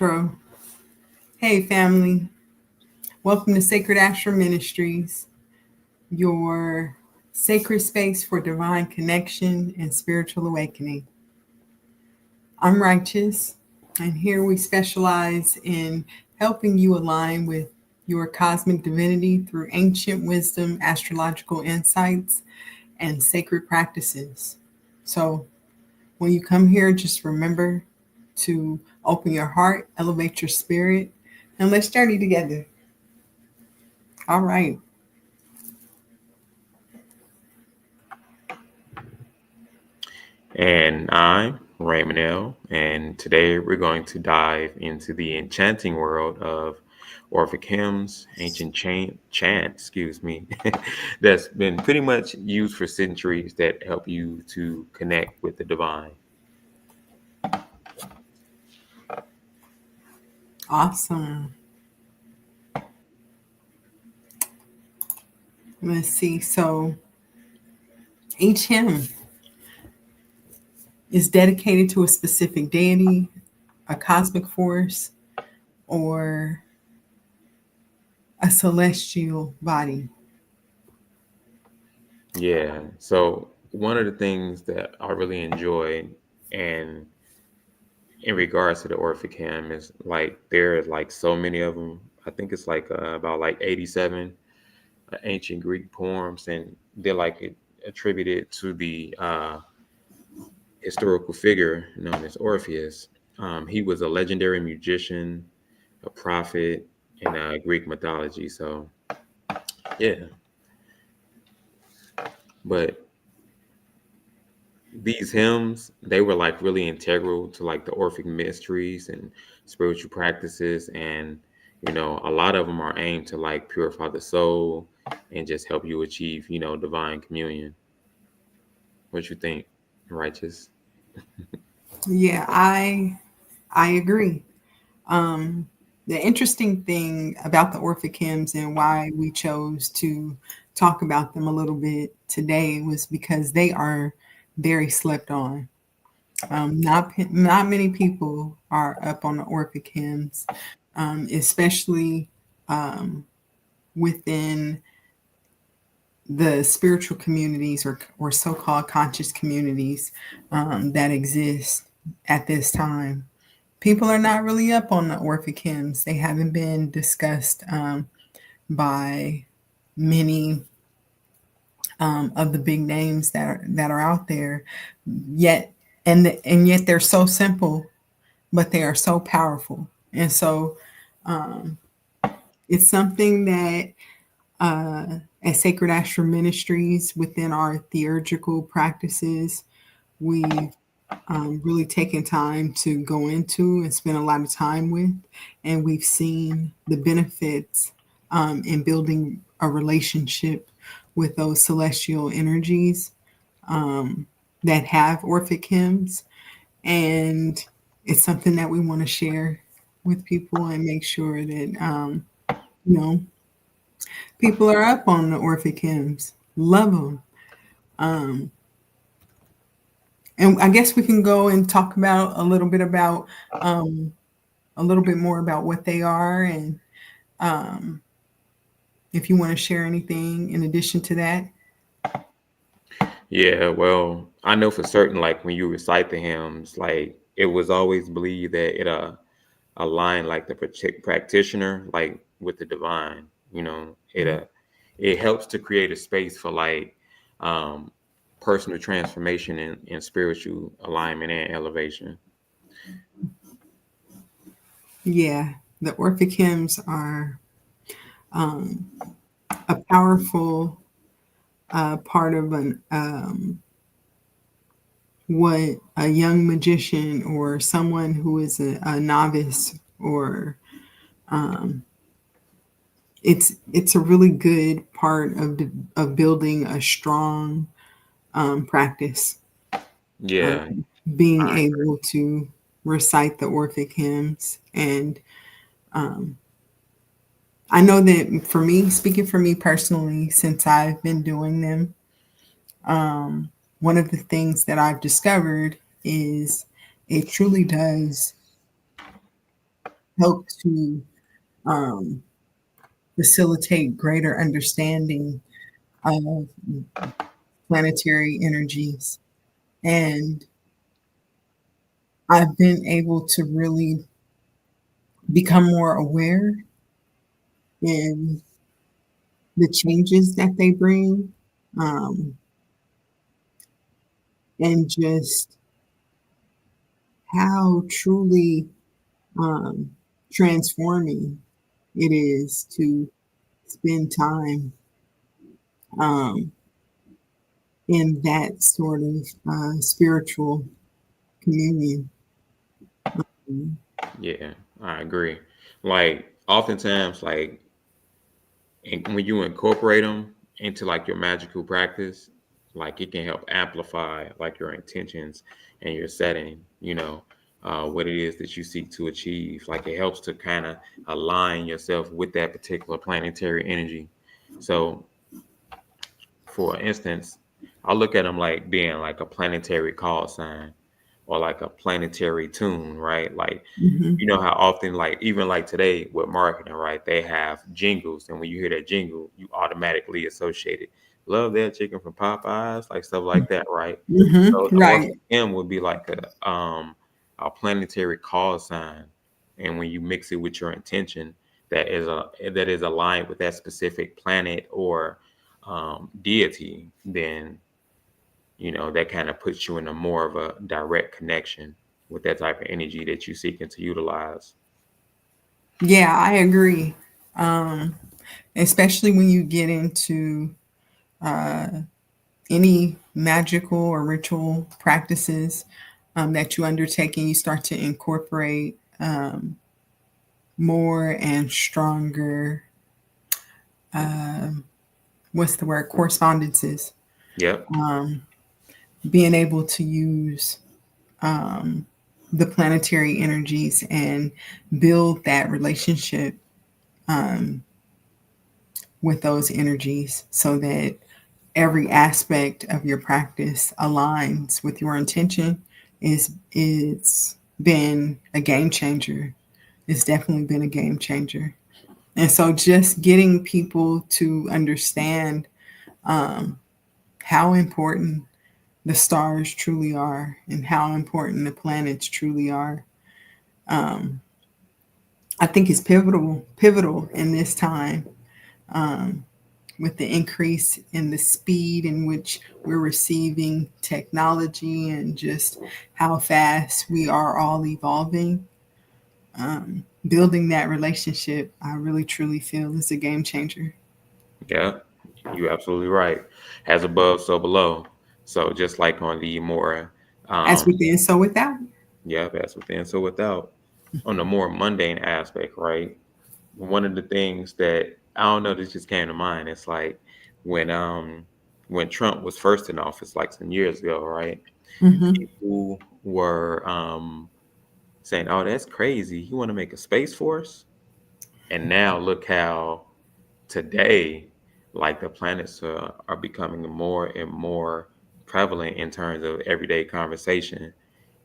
intro. Hey, family. Welcome to Sacred Ashram Ministries, your sacred space for divine connection and spiritual awakening. I'm Righteous, and here we specialize in helping you align with your cosmic divinity through ancient wisdom, astrological insights, and sacred practices. So, when you come here, just remember to open your heart, elevate your spirit, and let's journey together. All right. And I'm Raymond, and today we're going to dive into the enchanting world of Orphic hymns, ancient chants, that's been pretty much used for centuries that help you to connect with the divine. Awesome. Let's see. So each hymn is dedicated to a specific deity, a cosmic force, or a celestial body. Yeah. So one of the things that I really enjoy and in regards to the Orphic hymn is like there's like so many of them. I think it's like about like 87 ancient Greek poems, and they're like attributed to the historical figure known as Orpheus. He was a legendary musician, a prophet in Greek mythology. So, yeah. But these hymns, they were like really integral to like the Orphic mysteries and spiritual practices. And, a lot of them are aimed to like purify the soul and just help you achieve, divine communion. What you think, Righteous? Yeah, I agree. The interesting thing about the Orphic hymns and why we chose to talk about them a little bit today was because they are very slept on. Not many people are up on the Orphic hymns, especially within the spiritual communities or so-called conscious communities that exist at this time. People are not really up on the Orphic hymns. They haven't been discussed by many of the big names that are out there yet, and yet they're so simple, but they are so powerful. And so it's something that at Sacred Ashram Ministries, within our theurgical practices, we've really taken time to go into and spend a lot of time with. And we've seen the benefits in building a relationship with those celestial energies that have Orphic hymns. And it's something that we want to share with people and make sure that, you know, people are up on the Orphic hymns. Love them. And I guess we can go and talk about a little bit more about what they are, and if you want to share anything in addition to that. Yeah, well, I know for certain, like when you recite the hymns, like it was always believed that it aligned like the practitioner, like with the divine. It helps to create a space for like um, personal transformation and spiritual alignment and elevation. Yeah, the Orphic hymns are a powerful part of an what a young magician or someone who is a novice, or it's a really good part of building a strong practice, Yeah, being I agree. able to recite the Orphic hymns. And I know that for me, speaking for me personally, since I've been doing them, one of the things that I've discovered is it truly does help to um, facilitate greater understanding of planetary energies. And I've been able to really become more aware in the changes that they bring, um, and just how truly um, transforming it is to spend time um, in that sort of spiritual communion. Mm. Yeah, I agree. Like oftentimes, like and when you incorporate them into like your magical practice, like it can help amplify like your intentions and your setting, what it is that you seek to achieve. Like it helps to kind of align yourself with that particular planetary energy. So for instance, I look at them like being like a planetary call sign or like a planetary tune, right? Like, Mhm. how often, like, even like today with marketing, right? They have jingles. And when you hear that jingle, you automatically associate it. Love that chicken from Popeyes, like stuff like that, right? Mhm. So the Right. Orphic Hymn would be like a planetary call sign. And when you mix it with your intention, that is aligned with that specific planet or deity, then that kind of puts you in a more of a direct connection with that type of energy that you're seeking to utilize. Yeah, I agree. Um, Especially when you get into any magical or ritual practices that you undertake, and you start to incorporate more and stronger, what's the word, correspondences, Yep. being able to use the planetary energies and build that relationship with those energies so that every aspect of your practice aligns with your intention is it's been a game changer. It's definitely been a game changer. And so just getting people to understand how important the stars truly are and how important the planets truly are, I think is pivotal in this time, with the increase in the speed in which we're receiving technology and just how fast we are all evolving. Building that relationship, I really truly feel is a game changer. Yeah. You're absolutely right. As above, so below. So just like on the more, As um, within, so without. yeah, as within, so without. On the more mundane aspect, right? One of the things that I don't know, this just came to mind. It's like when when Trump was first in office, like some years ago, right? Hmm. People were saying, "Oh, that's crazy. You want to make a space force?" And now look how today, like the planets are becoming more and more prevalent in terms of everyday conversation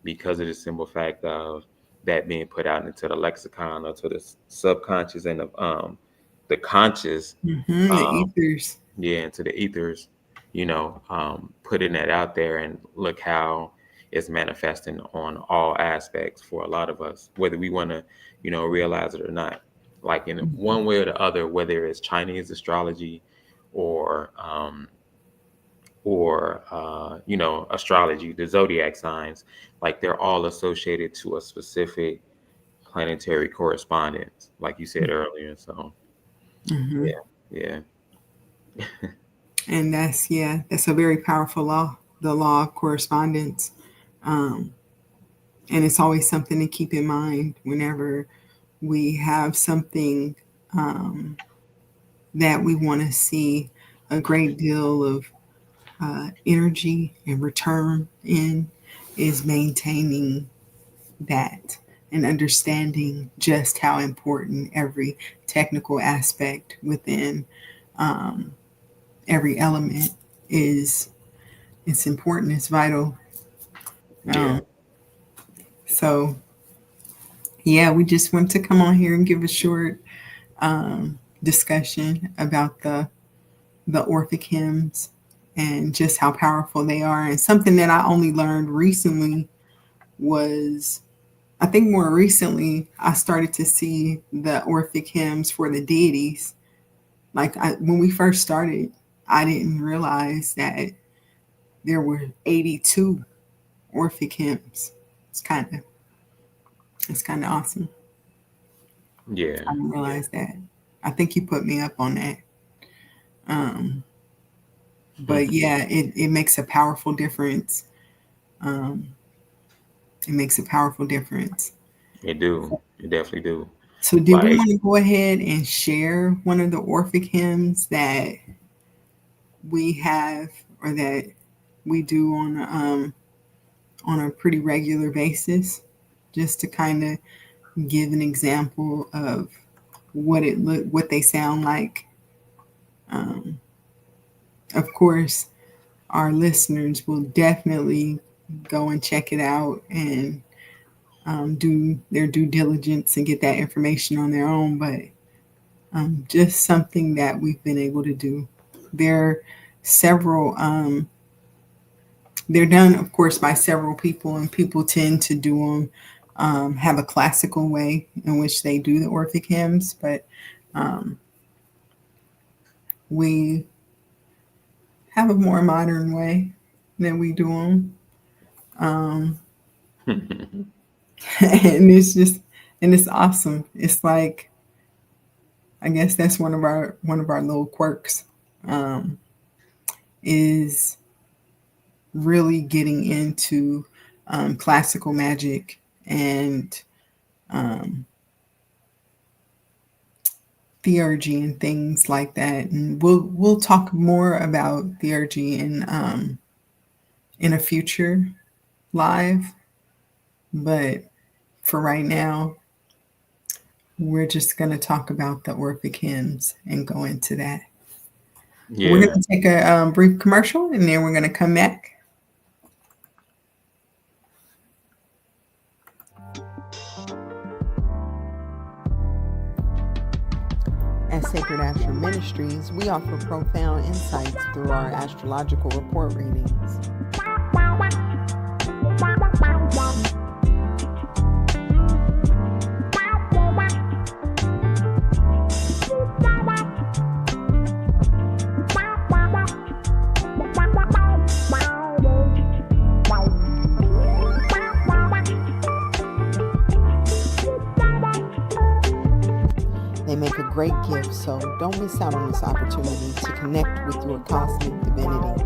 because of the simple fact of that being put out into the lexicon or to the subconscious and the conscious, The um, ethers. yeah, into the ethers, putting that out there and look how it's manifesting on all aspects for a lot of us, whether we want to, realize it or not. Like in one way or the other, whether it's Chinese astrology or astrology, the zodiac signs, like they're all associated to a specific planetary correspondence, like you said earlier. So Hmm. yeah, yeah, And that's, yeah, that's a very powerful law, the law of correspondence. Um, and it's always something to keep in mind whenever we have something that we want to see a great deal of energy and return in, is maintaining that and understanding just how important every technical aspect within every element is. It's important, it's vital. yeah, So Yeah, we just want to come on here and give a short discussion about the Orphic hymns and just how powerful they are. And something that I only learned recently was, I think more recently, I started to see the Orphic hymns for the deities. When we first started, I didn't realize that there were 82 Orphic hymns. It's kind of it's kind of awesome. Yeah. I didn't realize that. I think you put me up on that. Um, but yeah, it makes a powerful difference. Um, it makes a powerful difference. It do. It definitely do. So, did we Like, want to go ahead and share one of the Orphic hymns that we have or that we do on a pretty regular basis, just to kind of give an example of what they sound like? Um, of course, our listeners will definitely go and check it out and do their due diligence and get that information on their own. But just something that we've been able to do. There are several. They're done, of course, by several people, and people tend to do them. Have a classical way in which they do the Orphic hymns, but um, we have a more modern way that we do them. Um, and it's awesome. It's like, I guess that's one of our little quirks, um, is really getting into classical magic and um, theurgy and things like that. And we'll talk more about theurgy in a future live, but for right now, we're just going to talk about the Orphic hymns and go into that. We're yeah. going to take a brief commercial and then we're going to come back. At Sacred Ashram Ministries, we offer profound insights through our astrological report readings. They make a great gift, so don't miss out on this opportunity to connect with your cosmic divinity.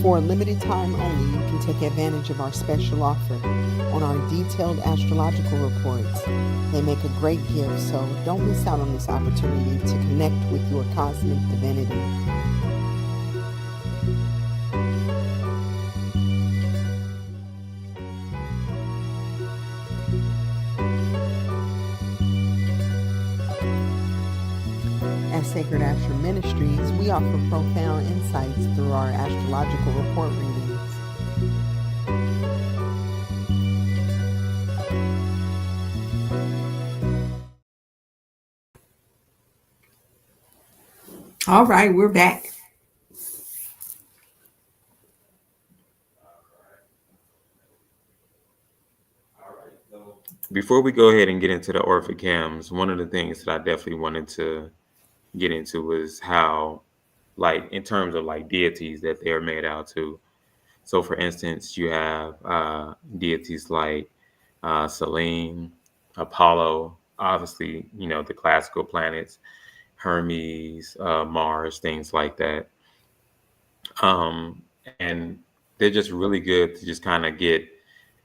For a limited time only, you can take advantage of our special offer on our detailed astrological reports. They make a great gift, so don't miss out on this opportunity to connect with your cosmic divinity. At Sacred Ashram Ministries, we offer profound insights through our astrological report readings. All right, we're back. Before we go ahead and get into the Orphic hymns, one of the things that I definitely wanted to get into was how, like, in terms of like deities that they're made out to. So, for instance, you have deities like Selene, Apollo, obviously, the classical planets, Hermes, Mars, things like that. And they're just really good to just kind of get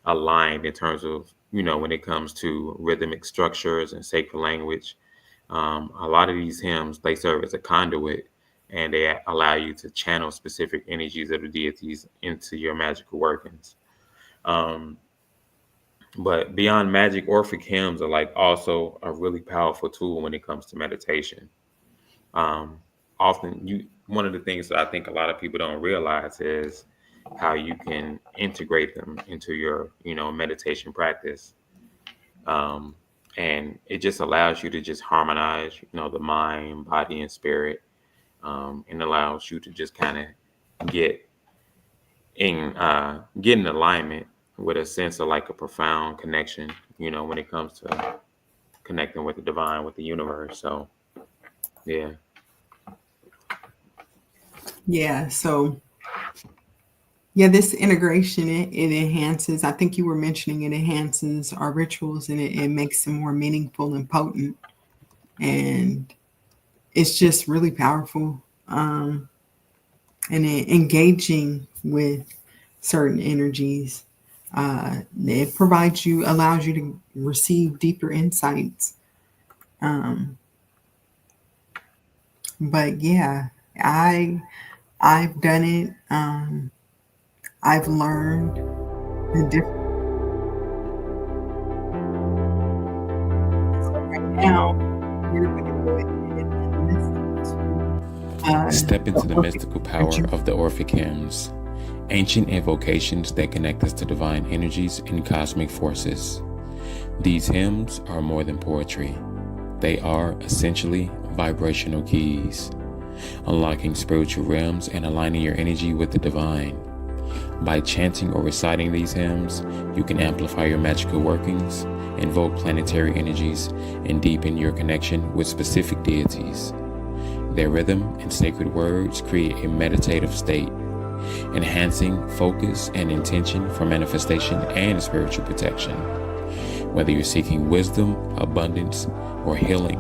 aligned in terms of, when it comes to rhythmic structures and sacred language. A lot of these hymns, they serve as a conduit, and they allow you to channel specific energies of the deities into your magical workings. Um, but beyond magic, Orphic hymns are like also a really powerful tool when it comes to meditation. Um, Often, one of the things that I think a lot of people don't realize is how you can integrate them into your, meditation practice. Um, and it just allows you to just harmonize, the mind, body, and spirit, and allows you to just kind of get get in alignment with a sense of like a profound connection, when it comes to connecting with the divine, with the universe. So, yeah. Yeah. So, yeah, this integration, it enhances, I think you were mentioning it enhances our rituals, and it makes them more meaningful and potent. And it's just really powerful. And engaging with certain energies. It allows you to receive deeper insights. Um, but yeah, I've done it. I've learned the difference. So right now, we're going to go ahead and listen Step to into the mystical power of the Orphic Hymns, ancient invocations that connect us to divine energies and cosmic forces. These hymns are more than poetry. They are essentially vibrational keys, unlocking spiritual realms and aligning your energy with the divine. By chanting or reciting these hymns, you can amplify your magical workings, invoke planetary energies, and deepen your connection with specific deities. Their rhythm and sacred words create a meditative state, enhancing focus and intention for manifestation and spiritual protection. Whether you're seeking wisdom, abundance, or healing,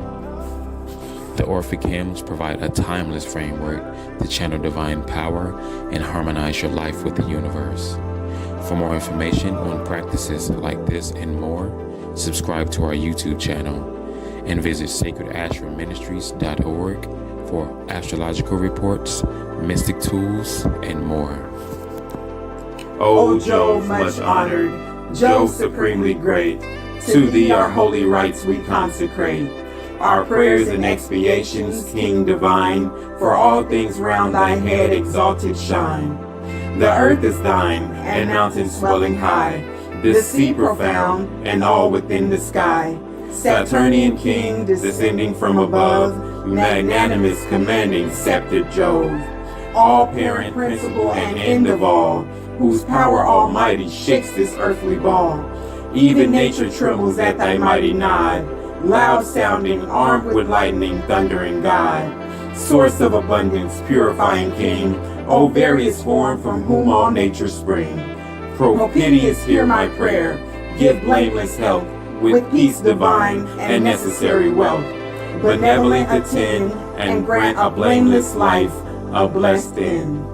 the Orphic hymns provide a timeless framework to channel divine power and harmonize your life with the universe. For more information on practices like this and more, subscribe to our YouTube channel and visit sacredashramministries.org for astrological reports, mystic tools, and more. O Jove, much honored, Jove supremely great, to thee our holy rites we consecrate. Our prayers and expiations, King divine, for all things round thy head exalted shine. The earth is thine, and mountains swelling high, the sea profound, and all within the sky. Saturnian King, descending from above, magnanimous commanding sceptred Jove, all parent, principle, and end of all, whose power almighty shakes this earthly ball. Even nature trembles at thy mighty nod, loud sounding, armed with lightning, thundering God. Source of abundance, purifying King, O various form from whom all nature spring. Propitious, hear my prayer, give blameless health, with peace divine and necessary wealth. Benevolent attend, and grant a blameless life, a blessed end.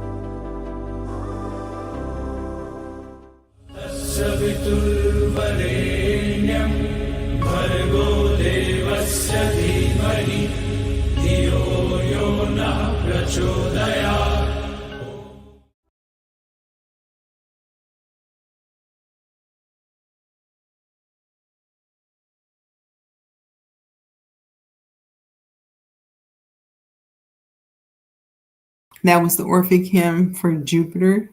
That was the Orphic hymn for Jupiter.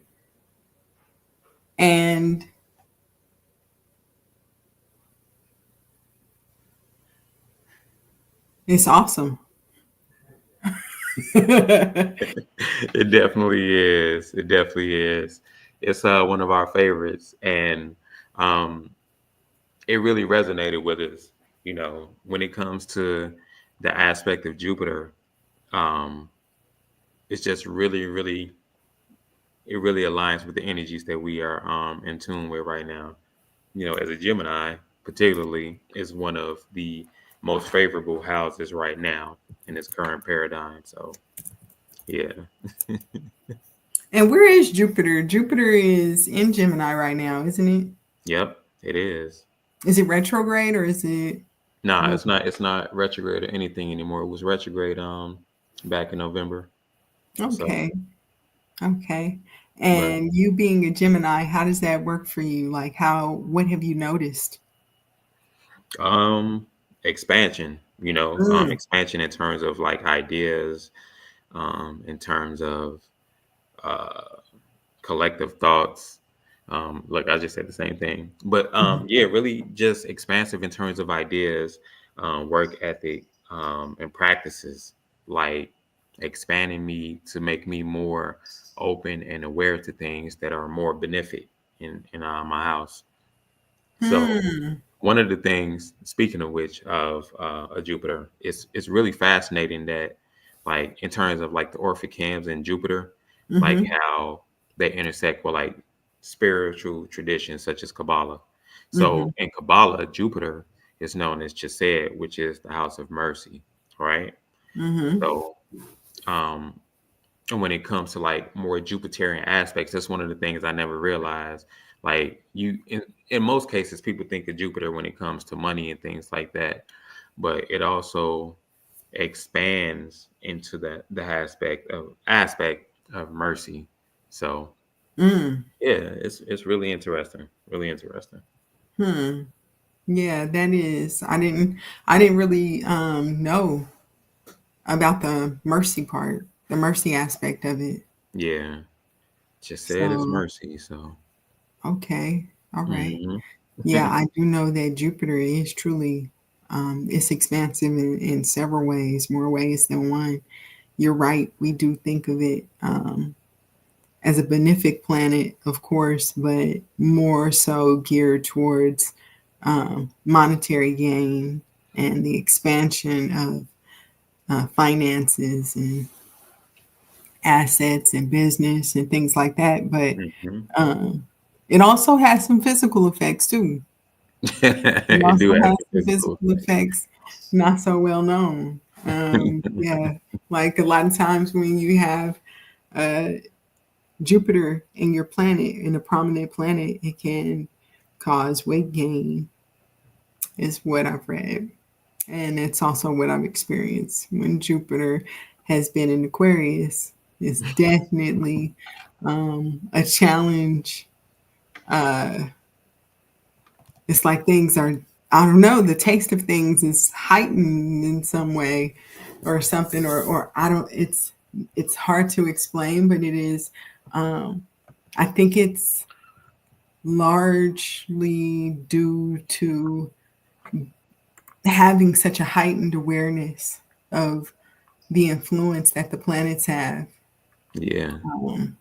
And it's awesome. It definitely is. It definitely is. It's one of our favorites, and um, it really resonated with us. When it comes to the aspect of Jupiter, um, it's just really, really it really aligns with the energies that we are in tune with right now. As a Gemini, particularly, is one of the most favorable houses right now in its current paradigm. So, yeah. And where is Jupiter? Jupiter is in Gemini right now, isn't it? Yep, it is. Is it retrograde or is it? No, it's not. It's not retrograde or anything anymore. It was retrograde back in November. Okay. So, Okay. but And you being a Gemini, how does that work for you? Like what have you noticed? expansion. Mm, Expansion in terms of like ideas, in terms of uh, collective thoughts. Look, I just said the same thing, but mhm, yeah, really just expansive in terms of ideas, work ethic, and practices, like expanding me to make me more open and aware to things that are more benefit in my house. So hmm, one of the things, speaking of which, of a Jupiter, it's really fascinating that, like, in terms of like the Orphic Hymns and Jupiter, like mhm, how they intersect with like spiritual traditions such as Kabbalah. So mhm, in Kabbalah, Jupiter is known as Chesed, which is the house of mercy, right? mhm, So um, and when it comes to like more Jupiterian aspects, that's one of the things I never realized. Like in most cases, people think of Jupiter when it comes to money and things like that, but it also expands into the aspect of mercy. So mm, yeah, it's really interesting. Really interesting. hmm. Yeah, that is. I didn't really know about the mercy part, the mercy aspect of it. Yeah, just said is So, mercy. So okay. All right. mhm. Yeah, I do know that Jupiter is truly it's expansive in several ways, more ways than one. You're right. We do think of it as a benefic planet, of course, but more so geared towards monetary gain and the expansion of finances and assets and business and things like that. But Mhm. um, it also has some physical effects too. It It do also have has some some physical physical effects not so well known. Yeah, like a lot of times when you have uh, Jupiter in your planet, in a prominent planet, it can cause weight gain, is what I've read. And it's also what I've experienced. When Jupiter has been in Aquarius, it's definitely a challenge. Uh, it's like things are, I don't know, the taste of things is heightened in some way or something, or I don't, it's hard to explain, but it is, I think it's largely due to having such a heightened awareness of the influence that the planets have. Yeah. Um,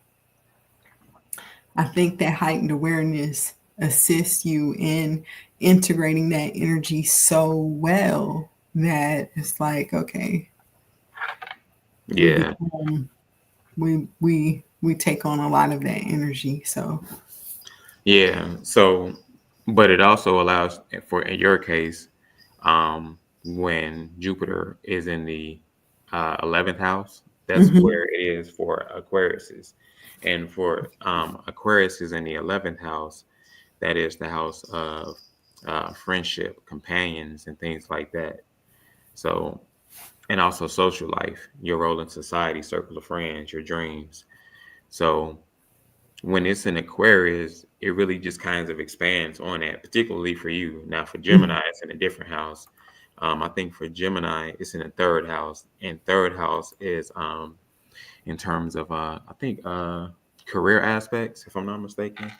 I think that heightened awareness assists you in integrating that energy so well that it's like, okay, we Yeah. become we take on a lot of that energy. So Yeah. So, but it also allows for, in your case, when Jupiter is in the 11th house, that's mhm, where it is for Aquariuses. And for Aquarius is in the 11th house, that is the house of friendship, companions, and things like that. So, and also social life, your role in society, circle of friends, your dreams. So, when it's in Aquarius, it really just kind of expands on that, particularly for you. Now, for mhm, Gemini, it's in a different house. I think for Gemini, it's in the third house, and third house is in terms of I think career aspects, if I'm not mistaken.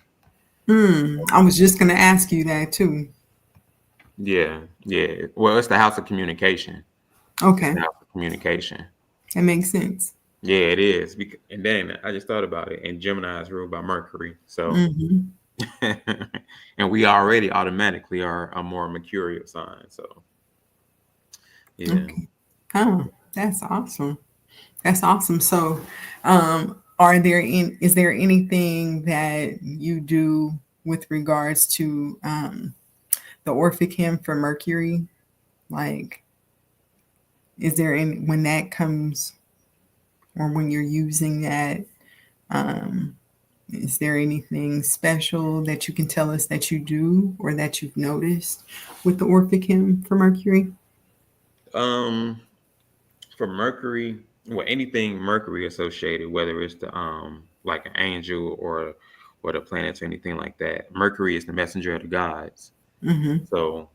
I was just gonna ask you that too. Yeah, yeah. Well, it's the house of communication. It's the Okay, house of communication. that makes sense. Yeah, it is. And then I just thought about it, and Gemini is ruled by Mercury, so Hmm. and we already automatically are a more mercurial sign. So yeah. Okay. Oh, that's awesome. That's awesome. So, um, is there anything that you do with regards to the Orphic hymn for Mercury? Like, is there any, when that comes, or when you're using that, is there anything special that you can tell us that you do or that you've noticed with the Orphic hymn for Mercury? For Mercury, well, anything Mercury associated, whether it's the like an angel or the planets or anything like that. Mercury is the messenger of the gods. Mm-hmm. So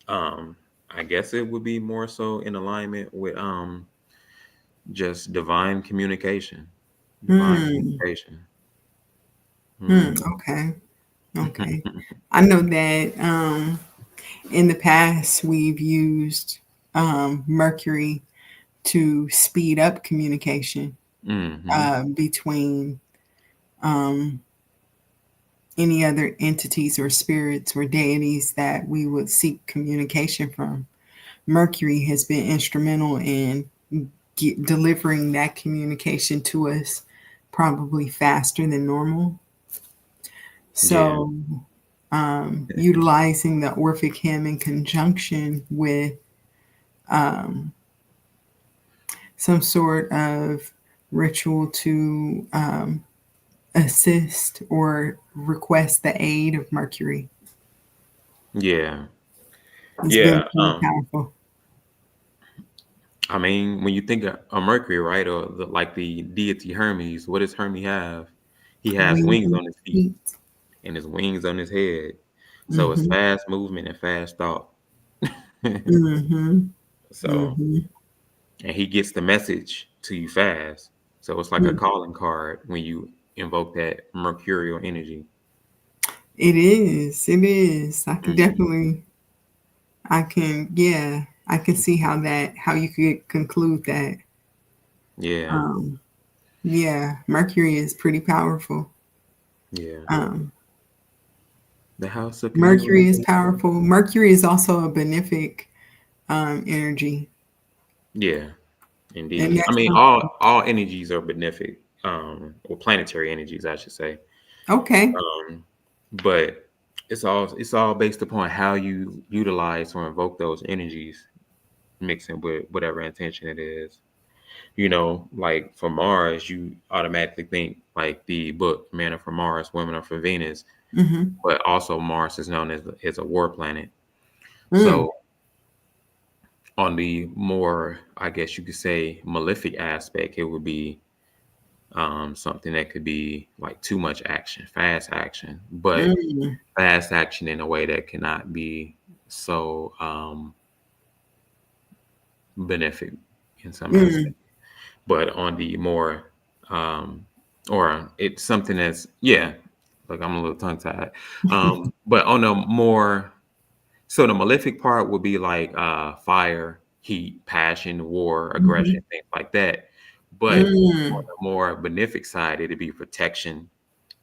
I guess it would be more so in alignment with just divine communication. Divine communication. Okay. Okay. I know that in the past we've used Mercury to speed up communication between any other entities or spirits or deities that we would seek communication from. Mercury has been instrumental in delivering that communication to us probably faster than normal. So, utilizing the Orphic hymn in conjunction with some sort of ritual to assist or request the aid of Mercury. Yeah. It's been pretty powerful. I mean, when you think of Mercury, right, or like the deity Hermes, what does Hermes have? He has wings on his feet and his wings on his head. So it's fast movement and fast thought. So, and he gets the message to you fast. So it's like a calling card when you invoke that mercurial energy. It is. It is. I can definitely. I can see how you could conclude that. Yeah. Yeah, Mercury is pretty powerful. Yeah. The house of Mercury is powerful. Mercury is also a benefic energy. Yeah, indeed. I mean, all energies are benefic, or planetary energies, I should say. Okay. But it's all based upon how you utilize or invoke those energies, mixing with whatever intention it is. You know, like for Mars, you automatically think like the book "Men Are for Mars, Women Are for Venus," but also Mars is known as a war planet. So on the more, I guess you could say, malefic aspect, it would be something that could be like too much action, fast action, but fast action in a way that cannot be so benefic in some aspect. But on the more, or it's something that's, like I'm a little tongue tied. But on the more, so the malefic part would be like fire, heat, passion, war, aggression, things like that. But on the more benefic side, it'd be protection,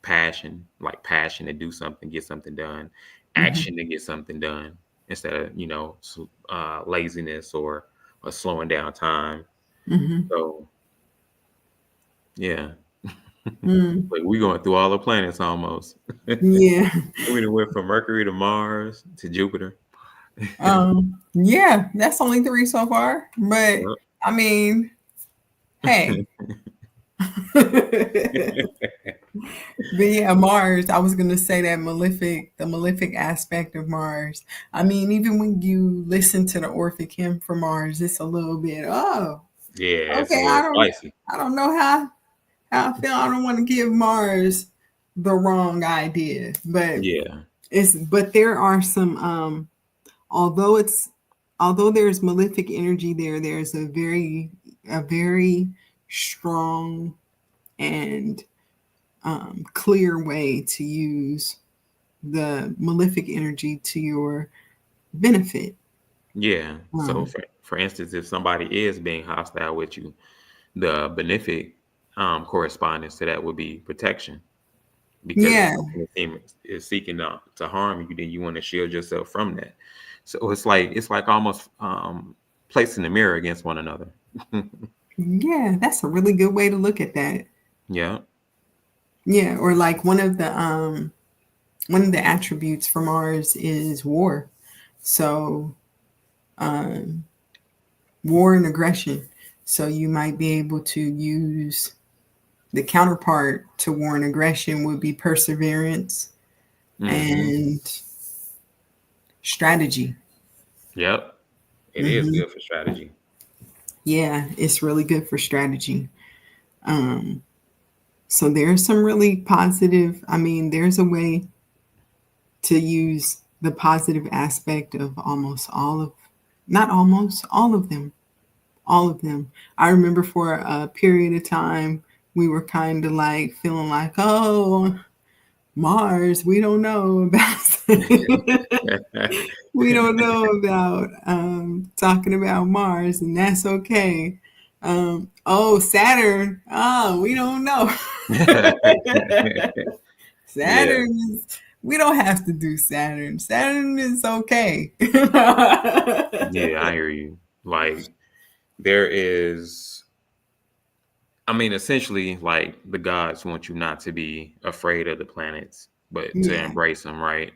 passion, like passion to do something, get something done, action to get something done, instead of laziness or slowing down time. So yeah, like we going through all the planets almost. Yeah. We went from Mercury to Mars to Jupiter. Yeah, that's only 3 so far, but I mean, hey. But yeah, Mars, I was going to say that the malefic aspect of Mars. I mean, even when you listen to the Orphic hymn for Mars, it's a little bit, it's okay, a little spicy. I don't know how I feel. I don't want to give Mars the wrong idea, but but there are some, although there's malefic energy there's a very strong and clear way to use the malefic energy to your benefit. Yeah. So for instance, if somebody is being hostile with you, the benefic correspondence to that would be protection. Because if something is seeking to harm you, then you want to shield yourself from that. So it's like almost placing the mirror against one another. Yeah, that's a really good way to look at that. Yeah. Yeah, or like one of the attributes for Mars is war. So war and aggression. So you might be able to use the counterpart to war and aggression would be perseverance Mm-hmm. and strategy. Yep. It is good for strategy. Yeah, it's really good for strategy. So there's some really positive, I mean, there's a way to use the positive aspect of almost all of, not almost, all of them. All of them. I remember for a period of time, we were kind of like feeling like, oh, Mars, we don't know about we don't know about talking about Mars, and that's okay. Oh, Saturn, oh, we don't know. Yeah. Saturn is, we don't have to do Saturn. Saturn is okay. Yeah, I hear you. Like there is, I mean, essentially, like the gods want you not to be afraid of the planets, but to Yeah. embrace them, right?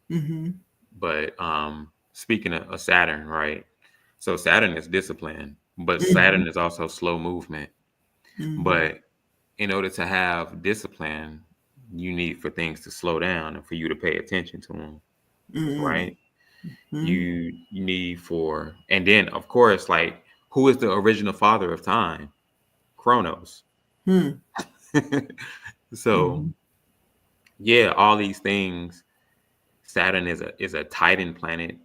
Mm-hmm. But speaking of Saturn, right? So Saturn is discipline, but Mm-hmm. Saturn is also slow movement. Mm-hmm. But in order to have discipline, you need for things to slow down and for you to pay attention to them, Mm-hmm. right? You need for, and then of course, like who is the original father of time? Chronos. Mm-hmm. So Mm-hmm. yeah, all these things. Saturn is a Titan planet,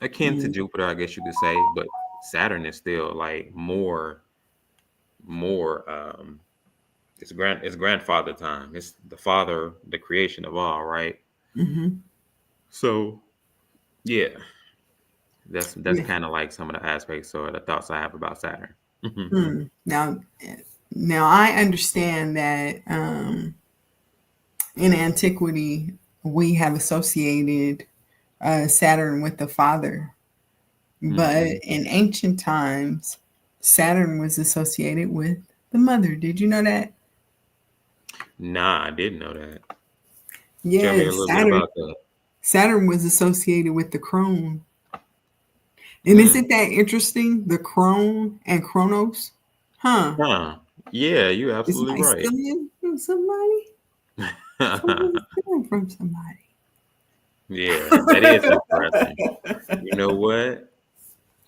akin to Jupiter, I guess you could say, but Saturn is still like more it's grandfather time. It's the father, the creation of all, right? Mm-hmm. So yeah, that's Yeah. kind of like some of the aspects or the thoughts I have about Saturn. Now, now I understand that in antiquity we have associated Saturn with the father, but Hmm. in ancient times, Saturn was associated with the mother. Did you know that? Nah, I didn't know that. Tell me a Yes, little bit about that. Saturn was associated with the crone. And Hmm. isn't that interesting? The crone and Chronos? Huh. Huh. Yeah, you're Is absolutely somebody right. stealing from somebody? Somebody's stealing from somebody. Yeah, that is interesting. You know what?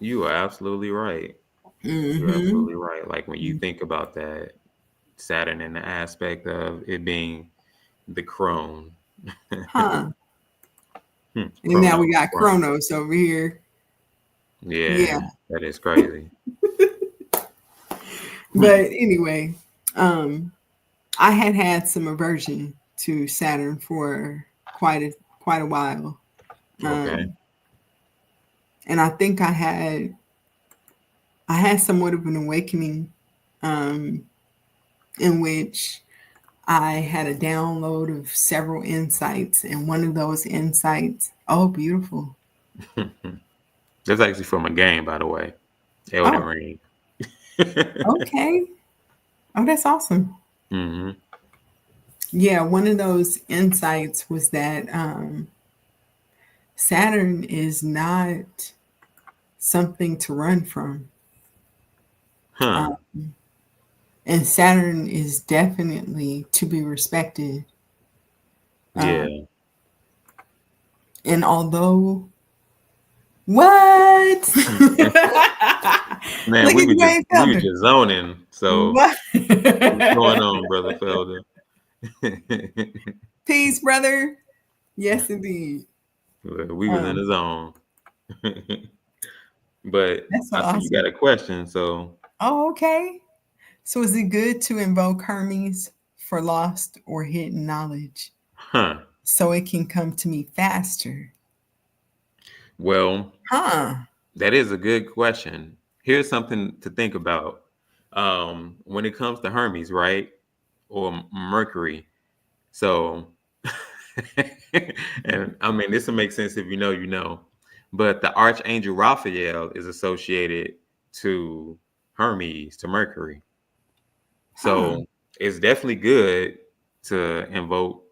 You are absolutely right. You're Mm-hmm. absolutely right. Like when you think about that, Saturn in the aspect of it being the crone. Huh. And now we Chronos. got Chronos. Chronos over here. Yeah, Yeah. that is crazy. But anyway, um, I had some aversion to Saturn for quite a while. Okay. Um, and I think I had somewhat of an awakening um, in which I had a download of several insights, and one of those insights, oh, beautiful. That's actually from a game, by the way. Elden Oh, Ring. okay. Oh, that's awesome. Hmm. Yeah, one of those insights was that Saturn is not something to run from. Huh. And Saturn is definitely to be respected. Uh, Yeah. and although, what? Man, Look at you, ain't we were Felder. just zoning. So What? what's going on, brother Felder? Peace, brother. Yes, indeed. We was in the zone. But That's so I see you got awesome. a question, so Oh, okay. So, is it good to invoke Hermes for lost or hidden knowledge huh. so it can come to me faster? Well, Huh. that is a good question. Here's something to think about. When it comes to Hermes, right? Or Mercury. So and I mean this will make sense if you know, you know. But the Archangel Raphael is associated to Hermes, to Mercury. Huh. So it's definitely good to invoke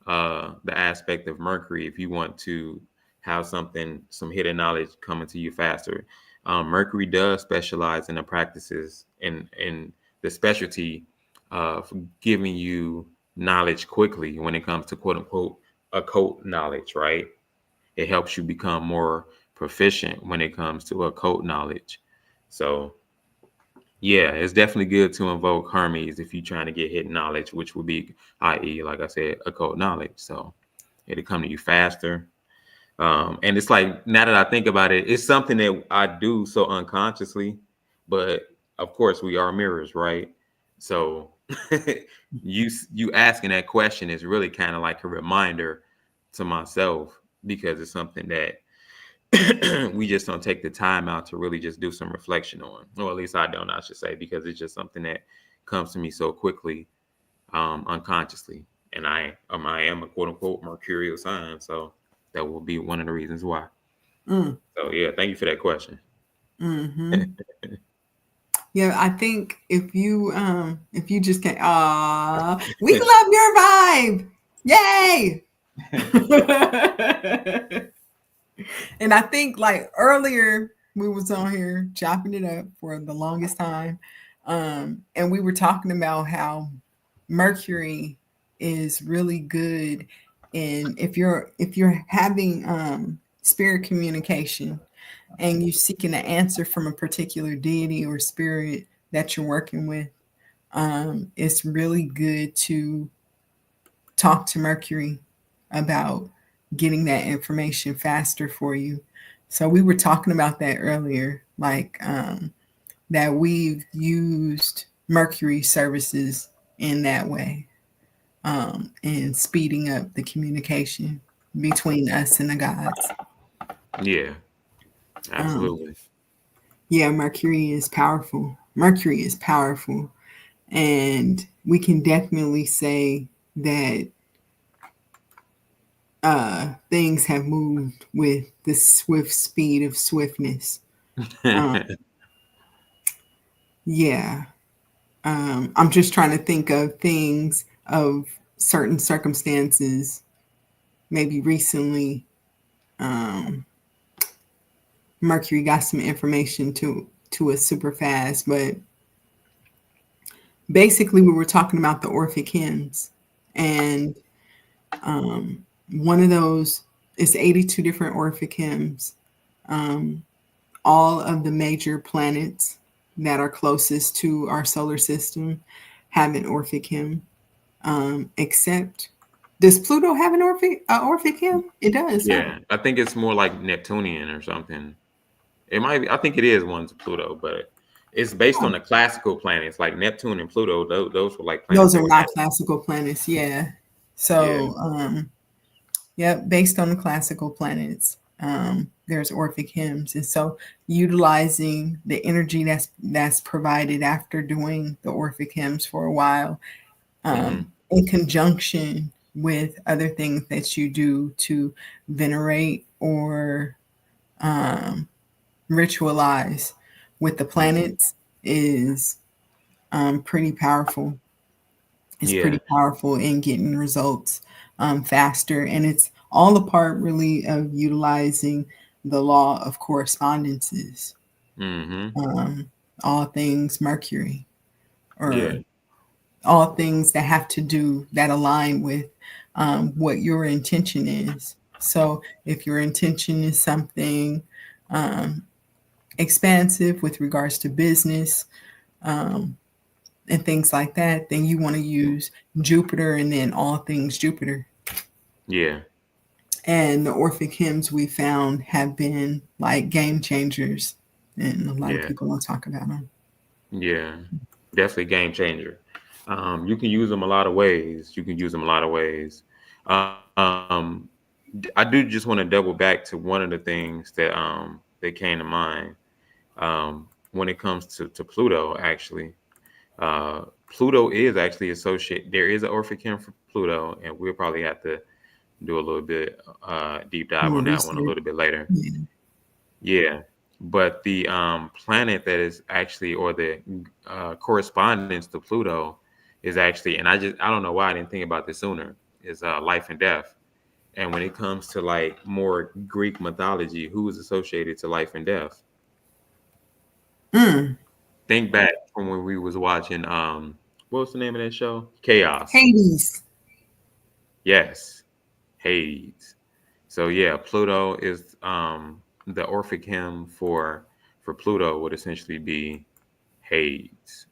the aspect of Mercury if you want to have some hidden knowledge coming to you faster. Mercury does specialize in the practices in the specialty of giving you knowledge quickly when it comes to quote unquote occult knowledge, right? It helps you become more proficient when it comes to occult knowledge. So yeah, it's definitely good to invoke Hermes if you're trying to get hidden knowledge, which would be, i.e., like I said, occult knowledge. So it'll come to you faster. And it's like, now that I think about it, it's something that I do so unconsciously, but of course we are mirrors, right? So you asking that question is really kind of like a reminder to myself, because it's something that we just don't take the time out to really just do some reflection on. Or at least I don't, I should say, because it's just something that comes to me so quickly, unconsciously. And I am a quote unquote mercurial sign, so that will be one of the reasons why. Mm. So yeah, thank you for that question. Mm-hmm. Yeah, I think if you just can't, we love your vibe, yay! And I think like earlier we was on here chopping it up for the longest time, and we were talking about how Mercury is really good in if you're having spirit communication and you seeking an answer from a particular deity or spirit that you're working with, it's really good to talk to Mercury about getting that information faster for you. So we were talking about that earlier, like that we've used Mercury services in that way, and speeding up the communication between us and the gods. Yeah, absolutely. Yeah, Mercury is powerful. Mercury is powerful. And we can definitely say that things have moved with the swift speed of swiftness. Yeah. I'm just trying to think of things of certain circumstances, maybe recently. Mercury got some information to us super fast, but basically we were talking about the Orphic Hymns, and one of those is 82 different Orphic Hymns. All of the major planets that are closest to our solar system have an Orphic Hymn, except, does Pluto have an Orphic Hymn? It does. Yeah, I think it's more like Neptunian or something. It might be, I think it is one to Pluto, but it's based on the classical planets like Neptune and Pluto. Those were like planets. Those are not classical planets. Yeah. So, based on the classical planets, there's Orphic Hymns. And so utilizing the energy that's provided after doing the Orphic Hymns for a while, in conjunction with other things that you do to venerate or ritualize with the planets is pretty powerful. It's pretty powerful in getting results faster. And it's all a part really of utilizing the law of correspondences. All things Mercury, or all things that have to do, that align with what your intention is. So if your intention is something expansive with regards to business, and things like that, then you want to use Jupiter and then all things Jupiter. Yeah. And the Orphic Hymns we found have been like game changers, and a lot of people don't talk about them. Yeah, definitely game changer. You can use them a lot of ways. I do just want to double back to one of the things that came to mind when it comes to Pluto, actually. Pluto is actually associated. There is an Orphic Hymn for Pluto, and we'll probably have to do a little bit deep dive on that one a little bit later. Yeah. But the planet that is actually, or the correspondence to Pluto, is actually, and I don't know why I didn't think about this sooner, is life and death. And when it comes to like more Greek mythology, who is associated to life and death? Mm. Think back from when we was watching what was the name of that show? Chaos. Hades. Yes, Hades. So yeah, Pluto is the Orphic hymn for Pluto would essentially be Hades.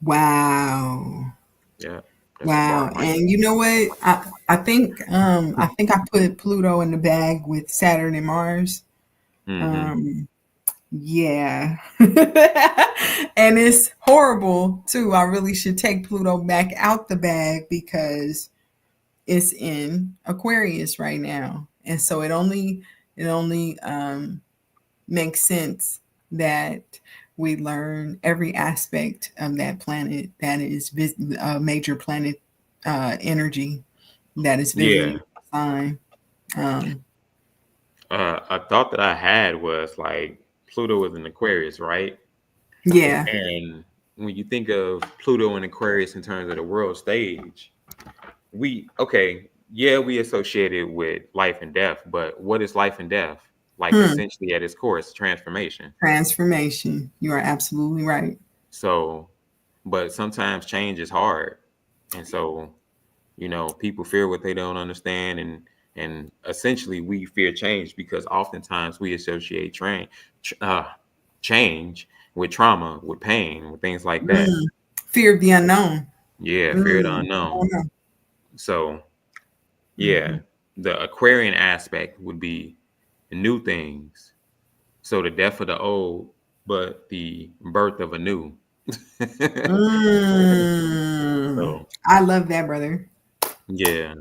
Wow. Yeah, that's a bar, Wow. Mike. And you know what? I think I put Pluto in the bag with Saturn and Mars. Mm-hmm. Yeah. And it's horrible too. I really should take Pluto back out the bag because it's in Aquarius right now. And so it only makes sense that we learn every aspect of that planet that is major planet energy that is visiting Yeah. the sign. A thought that I had was like Pluto was in Aquarius, right? Yeah. And when you think of Pluto and Aquarius in terms of the world stage, we associate it with life and death, but what is life and death? Like essentially at its core, it's transformation. Transformation. You are absolutely right. So, but sometimes change is hard. And so, people fear what they don't understand, and essentially we fear change because oftentimes we associate change with trauma, with pain, with things like that. Fear of the unknown. Yeah, fear of the unknown. So, yeah, the Aquarian aspect would be new things. So the death of the old, but the birth of a new. So, I love that, brother. yeah.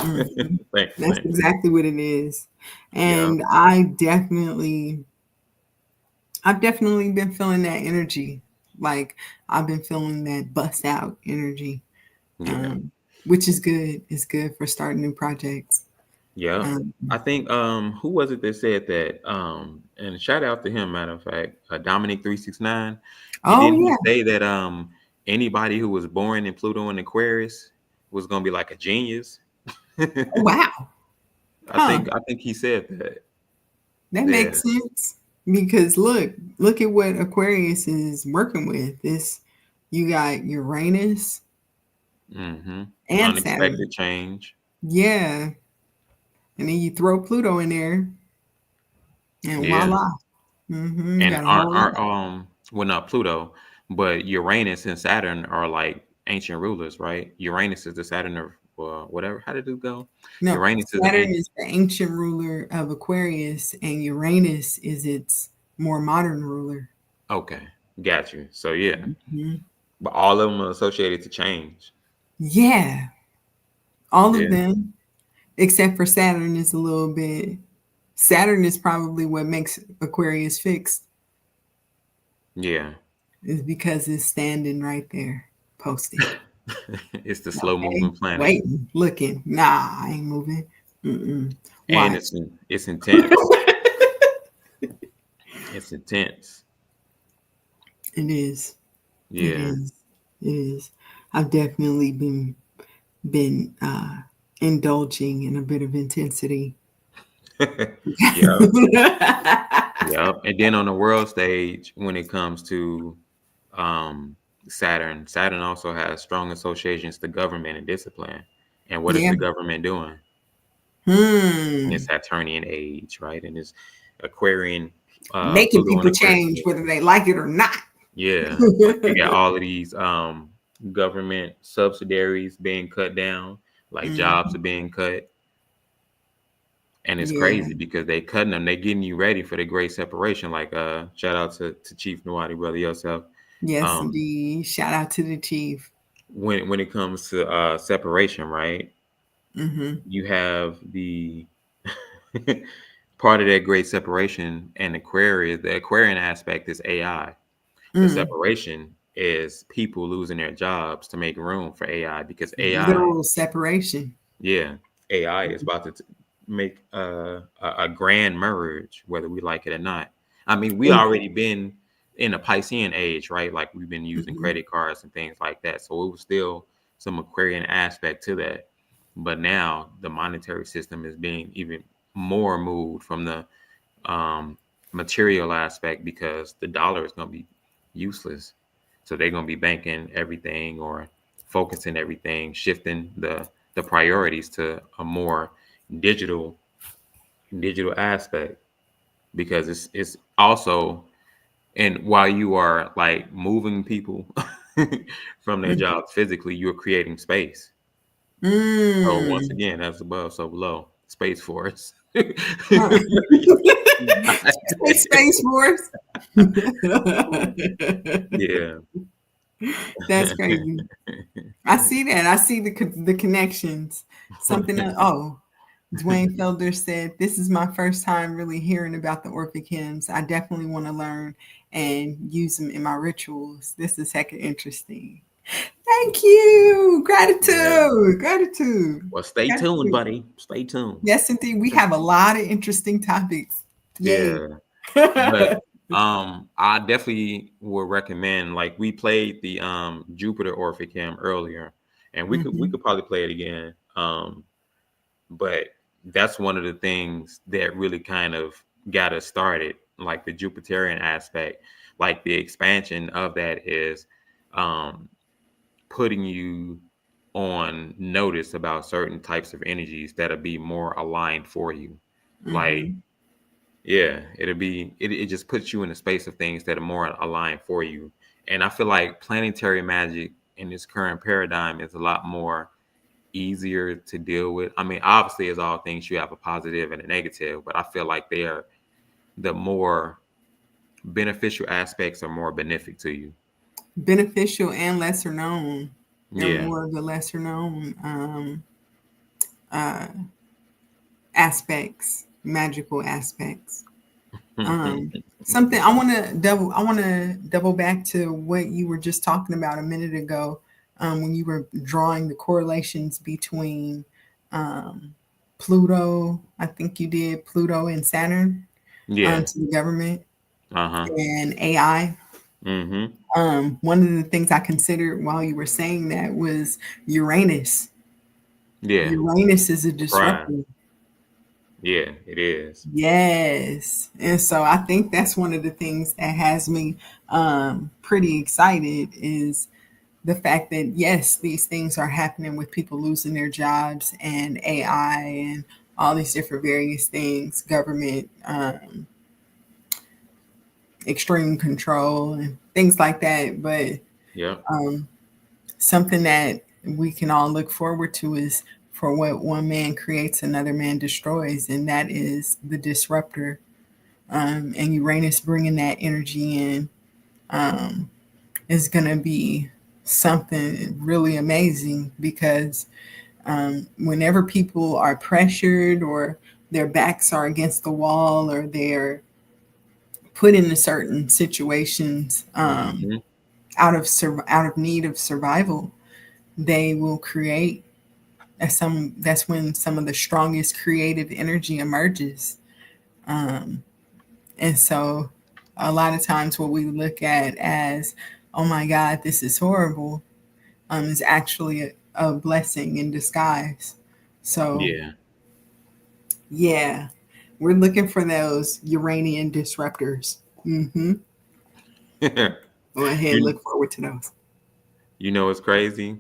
Thanks. That's exactly what it is. And Yeah. I've definitely been feeling that energy. Like I've been feeling that bust out energy. Yeah. Which is good. It's good for starting new projects. Yeah. I think who was it that said that? And shout out to him, matter of fact, Dominic 369. Oh Didn't he yeah. say that anybody who was born in Pluto and Aquarius was gonna be like a genius? Wow. I think he said that. That makes sense because look at what Aquarius is working with. You got Uranus and Unexpected Saturn. change. Yeah. And then you throw Pluto in there and voila. You got a whole lot. Well, not Pluto, but Uranus and Saturn are like ancient rulers, right? Uranus is the Saturn of whatever. How did it go? No, Uranus is Saturn is the ancient ruler of Aquarius, and Uranus is its more modern ruler. Okay, got you. So yeah, but all of them are associated to change. Yeah, all of them, except for Saturn is a little bit. Saturn is probably what makes Aquarius fixed. Yeah, is because it's standing right there, posted. It's the slow moving planet. Waiting, looking. Nah, I ain't moving. And it's intense. It's intense. It is. Yeah. It is. I've definitely been indulging in a bit of intensity. Yeah. And then on the world stage, when it comes to Saturn also has strong associations to government and discipline. And what is the government doing? In its Saturnian age, right? And it's Aquarian. Making people change whether they like it or not. Yeah. You got all of these government subsidiaries being cut down, like jobs are being cut. And it's crazy because they cutting them. They getting you ready for the great separation. Like shout out to Chief Nwadi, brother yourself. Yes, indeed. Shout out to the chief. When it comes to separation, right? You have the part of that great separation and Aquarius. The Aquarian aspect is AI. The separation is people losing their jobs to make room for AI because AI literal separation. Yeah, AI is about to make a grand merge, whether we like it or not. I mean, we already been in the Piscean age, right? Like we've been using credit cards and things like that. So it was still some Aquarian aspect to that. But now the monetary system is being even more moved from the material aspect because the dollar is going to be useless. So they're going to be banking everything or focusing everything, shifting the priorities to a more digital aspect because it's also, and while you are like moving people from their jobs physically, you're creating space. So once again, as above, so below. Space Force. Space Force. Yeah. That's crazy. I see that. I see the connections. Something else. Oh, Dwayne Felder said, "This is my first time really hearing about the Orphic hymns. I definitely want to learn and use them in my rituals. This is hecka interesting." Thank you. Gratitude. Yeah. Gratitude. Well, stay tuned, buddy. Stay tuned. Yes, indeed. We have a lot of interesting topics. Yay. Yeah. But I definitely would recommend, like we played the Jupiter Orphic hymn earlier, and we could probably play it again. But that's one of the things that really kind of got us started, like the Jupiterian aspect, like the expansion of that is putting you on notice about certain types of energies that'll be more aligned for you. Like, yeah, it just puts you in a space of things that are more aligned for you. And I feel like planetary magic in this current paradigm is a lot more easier to deal with. I mean, obviously, as all things, you have a positive and a negative, but I feel like they are the more beneficial aspects are more benefic to you. Beneficial and lesser known. They're Yeah. more of the lesser known aspects, magical aspects. Something I want to double back to what you were just talking about a minute ago, when you were drawing the correlations between Pluto, I think you did Pluto and Saturn, Yeah. to the government Uh-huh. and AI. One of the things I considered while you were saying that was Uranus. Yeah. Uranus is a Right. disruptor. Yeah, it is. Yes. And so I think that's one of the things that has me pretty excited is the fact that, yes, these things are happening with people losing their jobs and AI and all these different various things, government, extreme control and things like that. But Yeah. something that we can all look forward to is for what one man creates, another man destroys, and that is the disruptor. And Uranus bringing that energy in is going to be something really amazing because whenever people are pressured or their backs are against the wall or they're put into certain situations out of need of survival, they will create. That's when some of the strongest creative energy emerges. And so a lot of times what we look at as, oh my God, this is horrible, is actually a blessing in disguise. So Yeah. yeah, we're looking for those Uranian disruptors. Go ahead, look forward to those. You know what's crazy?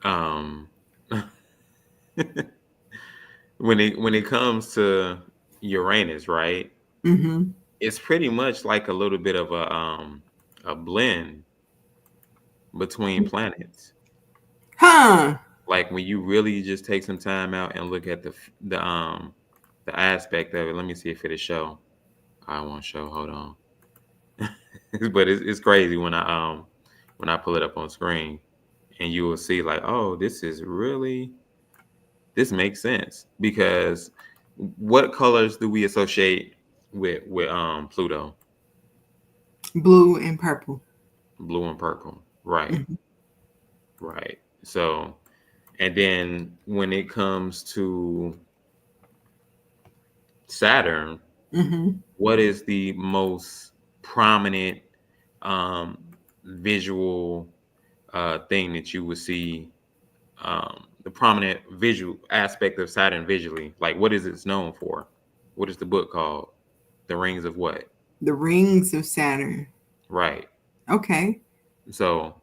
Um when it comes to Uranus, right? It's pretty much like a little bit of a blend between planets. Huh. Like when you really just take some time out and look at the aspect of it. Let me see if it'll show. I won't show. Hold on. But it's crazy when I pull it up on screen and you will see like, oh, this makes sense because what colors do we associate with Pluto? Blue and purple. Blue and purple. Right. Right. So, and then when it comes to Saturn, what is the most prominent visual thing that you would see, the prominent visual aspect of Saturn visually. Like, what is it known for? What is the book called? The Rings of what? The Rings of Saturn. Right. Okay. So,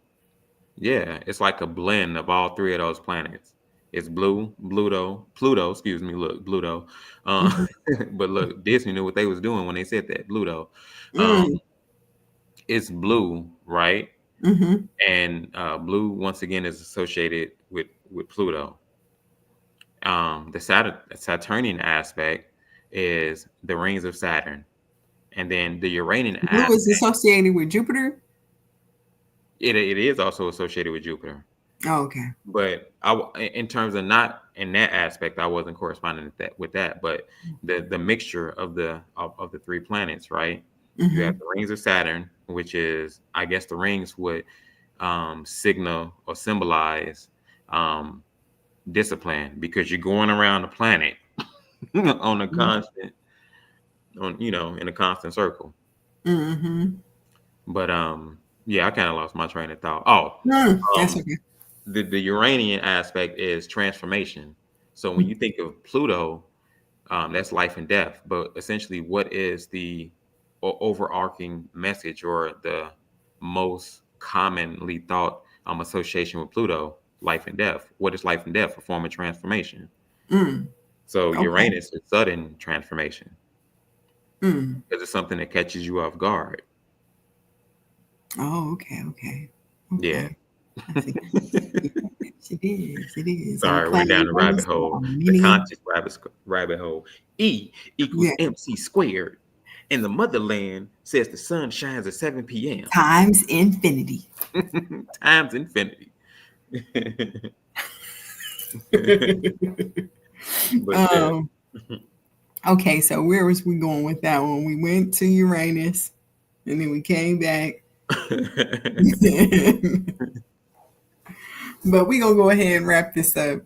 yeah, it's like a blend of all three of those planets. It's Pluto, excuse me, look, Pluto. But look, Disney knew what they was doing when they said that, Pluto. It's blue, right? Mm-hmm. And blue, once again, is associated with Pluto. The Saturnian aspect is the rings of Saturn. And then the Uranian Blue aspect, is associated with Jupiter? it is also associated with Jupiter. Oh, okay. But in terms of not in that aspect, I wasn't corresponding with that. But the mixture of the three planets, right? You have the rings of Saturn, which is, I guess, the rings would signal or symbolize discipline, because you're going around the planet on a constant, in a constant circle. But yeah, I kind of lost my train of thought. That's okay. The Uranian aspect is transformation. So when you think of Pluto, that's life and death. But essentially, what is the overarching message, or the most commonly thought association with Pluto? Life and death. What is life and death? A form of transformation. So Okay. Uranus is sudden transformation, because it's something that catches you off guard. Oh, okay. Yeah. It is. Sorry, we're down the rabbit hole. The conscious rabbit hole. E equals MC squared. And the motherland says the sun shines at 7 p.m. Times infinity. Times infinity. But, okay, so where was we going with that one? We went to Uranus, and then we came back. But we're going to go ahead and wrap this up.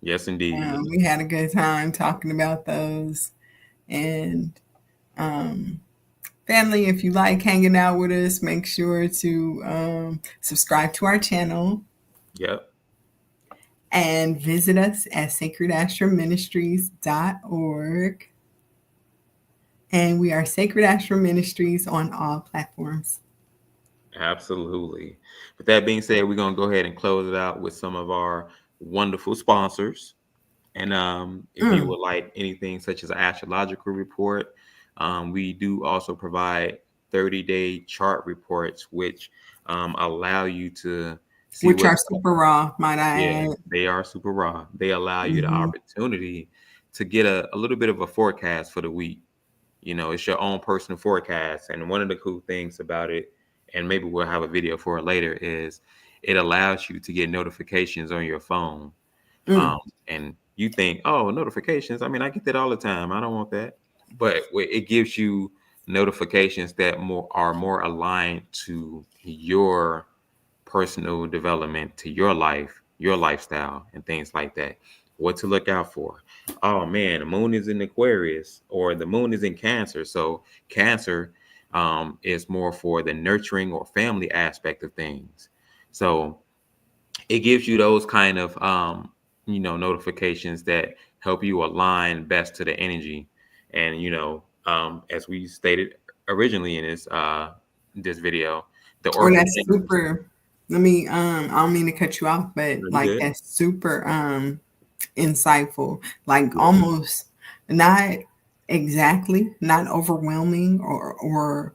Yes, indeed. We had a good time talking about those. And family, if you like hanging out with us, make sure to subscribe to our channel. Yep. And visit us at sacredashramministries.org. And we are Sacred Ashram Ministries on all platforms. Absolutely. With that being said, we're going to go ahead and close it out with some of our wonderful sponsors. And if you would like anything such as an astrological report, we do also provide 30-day chart reports, which allow you to see, which are super raw, might I add. They are super raw. They allow you the opportunity to get a little bit of a forecast for the week. It's your own personal forecast. And one of the cool things about it, and maybe we'll have a video for it later, is it allows you to get notifications on your phone. And you think, oh, notifications, I mean, I get that all the time, I don't want that. But it gives you notifications that are more aligned to your personal development, to your life, your lifestyle, and things like that. What to look out for. Oh man, the moon is in Aquarius, or the moon is in Cancer. So Cancer is more for the nurturing or family aspect of things. So it gives you those kind of notifications that help you align best to the energy. And as we stated originally in this video, the Orphic that's super. Let me I don't mean to cut you off, but that's super insightful. Almost not exactly, not overwhelming, or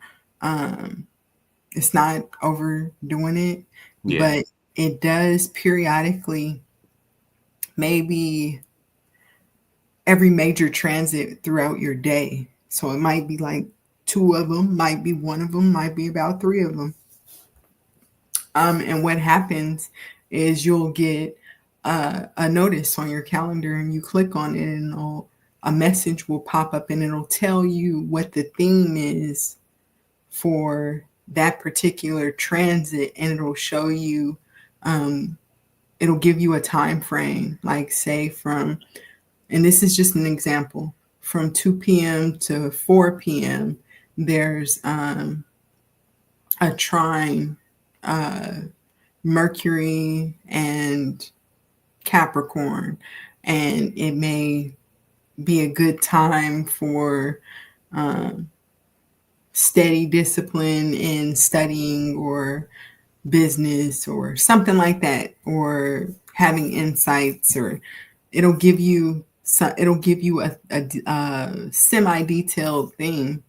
it's not overdoing it, but it does periodically, maybe every major transit throughout your day. So it might be like 2 of them, might be 1 of them, might be about 3 of them. And what happens is you'll get a notice on your calendar, and you click on it, and a message will pop up, and it'll tell you what the theme is for that particular transit, and it'll show you, it'll give you a time frame, like say from, and this is just an example, from 2 p.m. to 4 p.m. there's a trine, Mercury and Capricorn, and it may be a good time for steady discipline in studying or business or something like that, or having insights, or it'll give you a semi-detailed thing.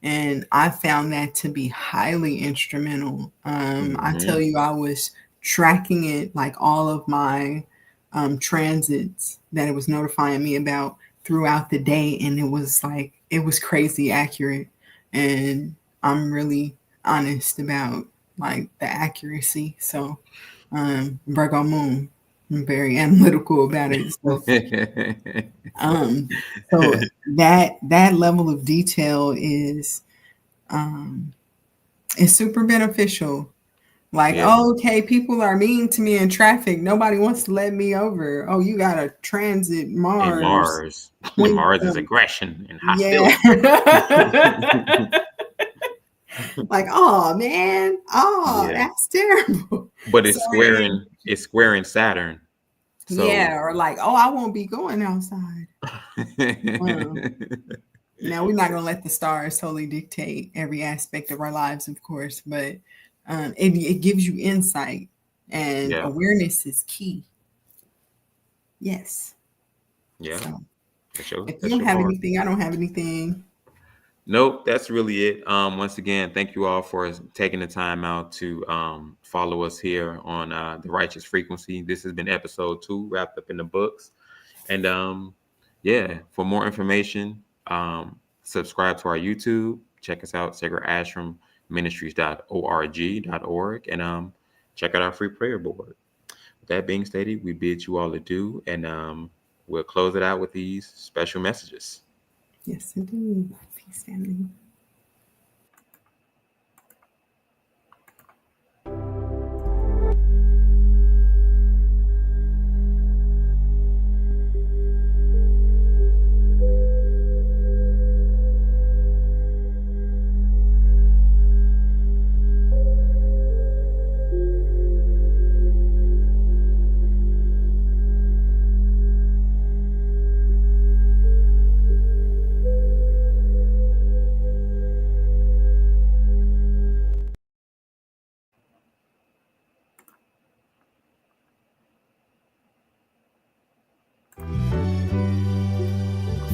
And I found that to be highly instrumental. I tell you, I was tracking it, like all of my transits that it was notifying me about throughout the day. And it was crazy accurate. And I'm really honest about like the accuracy. So Virgo moon, I'm very analytical about it. So that level of detail is super beneficial. Like, okay, people are mean to me in traffic. Nobody wants to let me over. Oh, you got a transit Mars. And Mars is aggression and hostility. Yeah. Like, oh man, that's terrible. But it's squaring Saturn. So. Yeah, or like, oh, I won't be going outside. Now, we're not going to let the stars totally dictate every aspect of our lives, of course, but it gives you insight, and awareness is key. Yes. Yeah. So, if you don't have anything, I don't have anything. Nope, that's really it. Once again, thank you all for taking the time out to follow us here on The Righteous Frequency. This has been episode 2, wrapped up in the books. And for more information, subscribe to our YouTube. Check us out, Sacred Ashram Ministries.org, and check out our free prayer board. With that being stated, we bid you all adieu, and we'll close it out with these special messages. Yes, indeed. Peace, family.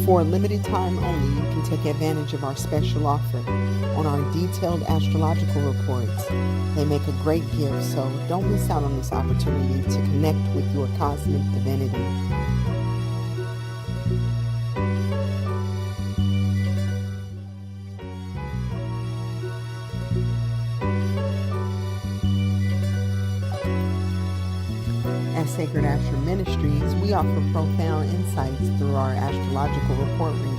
For a limited time only, you can take advantage of our special offer on our detailed astrological reports. They make a great gift, so don't miss out on this opportunity to connect with your cosmic divinity. At Sacred Ashram Ministries, we offer profound insights through our astrological report readings.